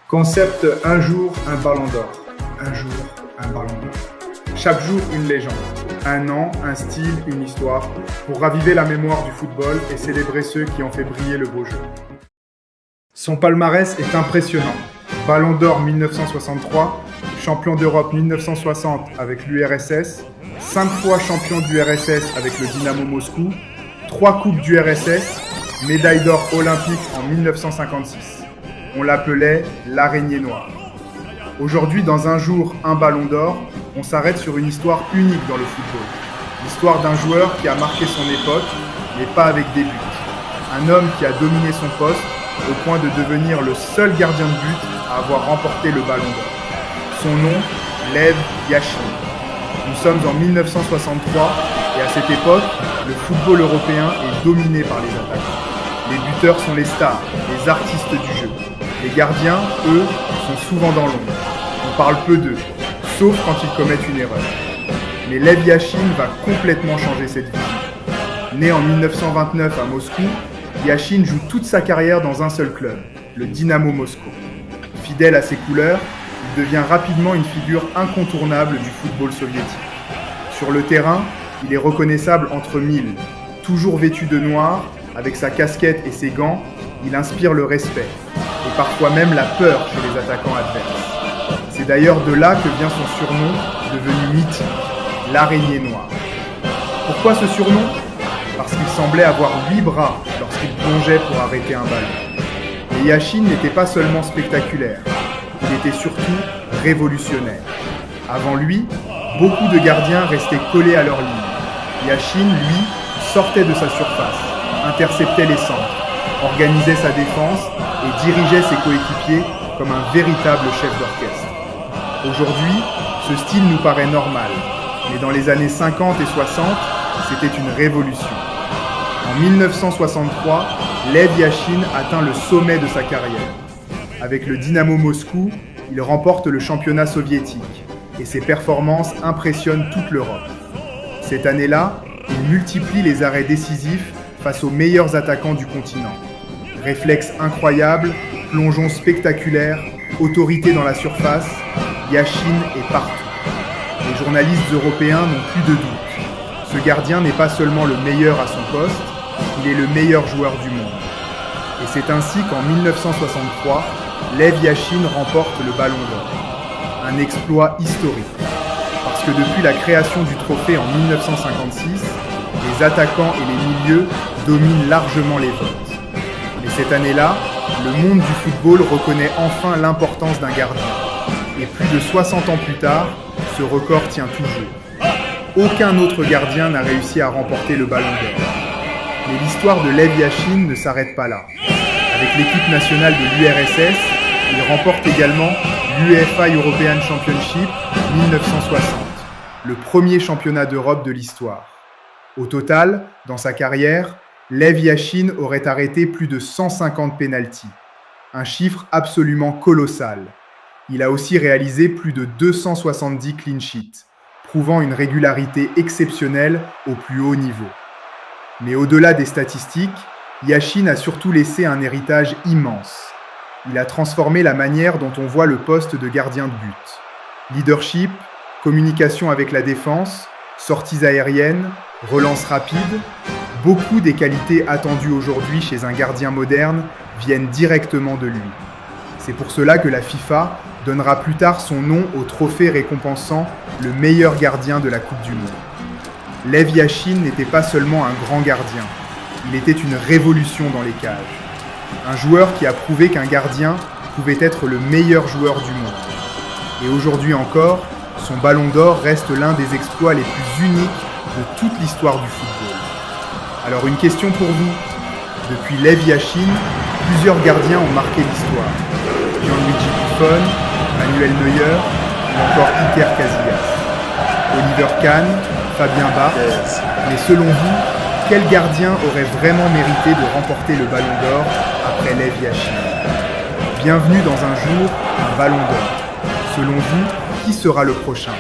Concept un jour, un ballon d'or. Un jour, un ballon d'or. Chaque jour, une légende. Un an, un style, une histoire. Pour raviver la mémoire du football et célébrer ceux qui ont fait briller le beau jeu. Son palmarès est impressionnant. Ballon d'or 1963, champion d'Europe 1960 avec l'URSS, 5 fois champion du RSS avec le Dynamo Moscou, 3 coupes du RSS, médaille d'or olympique en 1956. On l'appelait l'araignée noire. Aujourd'hui, dans un jour, un ballon d'or, on s'arrête sur une histoire unique dans le football. L'histoire d'un joueur qui a marqué son époque, mais pas avec des buts. Un homme qui a dominé son poste au point de devenir le seul gardien de but à avoir remporté le ballon d'or. Son nom, Lev Yachine. Nous sommes en 1963 et à cette époque, le football européen est dominé par les attaquants. Les buteurs sont les stars, les artistes du jeu. Les gardiens, eux, sont souvent dans l'ombre. On parle peu d'eux, sauf quand ils commettent une erreur. Mais Lev Yachine va complètement changer cette vision. Né en 1929 à Moscou, Yachine joue toute sa carrière dans un seul club, le Dynamo Moscou. Fidèle à ses couleurs, il devient rapidement une figure incontournable du football soviétique. Sur le terrain, il est reconnaissable entre mille. Toujours vêtu de noir, avec sa casquette et ses gants, il inspire le respect, et parfois même la peur chez les attaquants adverses. C'est d'ailleurs de là que vient son surnom, devenu mythique, l'araignée noire. Pourquoi ce surnom ? Parce qu'il semblait avoir 8 bras lorsqu'il plongeait pour arrêter un ballon. Et Yachine n'était pas seulement spectaculaire, il était surtout révolutionnaire. Avant lui, beaucoup de gardiens restaient collés à leur ligne. Yachine, lui, sortait de sa surface, interceptait les centres, organisait sa défense et dirigeait ses coéquipiers comme un véritable chef d'orchestre. Aujourd'hui, ce style nous paraît normal, mais dans les années 50 et 60, c'était une révolution. En 1963, Lev Yachine atteint le sommet de sa carrière. Avec le Dynamo Moscou, il remporte le championnat soviétique et ses performances impressionnent toute l'Europe. Cette année-là, il multiplie les arrêts décisifs face aux meilleurs attaquants du continent. Réflexes incroyables, plongeons spectaculaires, autorité dans la surface, Yachine est partout. Les journalistes européens n'ont plus de doute. Ce gardien n'est pas seulement le meilleur à son poste, il est le meilleur joueur du monde. Et c'est ainsi qu'en 1963, Lev Yachine remporte le Ballon d'Or. Un exploit historique. Parce que depuis la création du trophée en 1956, les attaquants et les milieux dominent largement les votes. Mais cette année-là, le monde du football reconnaît enfin l'importance d'un gardien. Et plus de 60 ans plus tard, ce record tient toujours. Aucun autre gardien n'a réussi à remporter le Ballon d'Or. Mais l'histoire de Lev Yachine ne s'arrête pas là. Avec l'équipe nationale de l'URSS, il remporte également l'UEFA European Championship 1960, le premier championnat d'Europe de l'histoire. Au total, dans sa carrière, Lev Yachine aurait arrêté plus de 150 pénaltys, un chiffre absolument colossal. Il a aussi réalisé plus de 270 clean sheets, prouvant une régularité exceptionnelle au plus haut niveau. Mais au-delà des statistiques, Yachine a surtout laissé un héritage immense. Il a transformé la manière dont on voit le poste de gardien de but. Leadership, communication avec la défense, sorties aériennes, relances rapides, beaucoup des qualités attendues aujourd'hui chez un gardien moderne viennent directement de lui. C'est pour cela que la FIFA donnera plus tard son nom au trophée récompensant le meilleur gardien de la Coupe du Monde. Lev Yachine n'était pas seulement un grand gardien, il était une révolution dans les cages. Un joueur qui a prouvé qu'un gardien pouvait être le meilleur joueur du monde. Et aujourd'hui encore, son ballon d'or reste l'un des exploits les plus uniques de toute l'histoire du football. Alors une question pour vous. Depuis Lev Yachine, plusieurs gardiens ont marqué l'histoire. Gianluigi Buffon, Manuel Neuer ou encore Iker Casillas. Oliver Kahn, Fabien Barthez. Mais selon vous, quel gardien aurait vraiment mérité de remporter le Ballon d'Or après Lev Yachine ? Bienvenue dans un jour, un Ballon d'Or. Selon vous, qui sera le prochain ?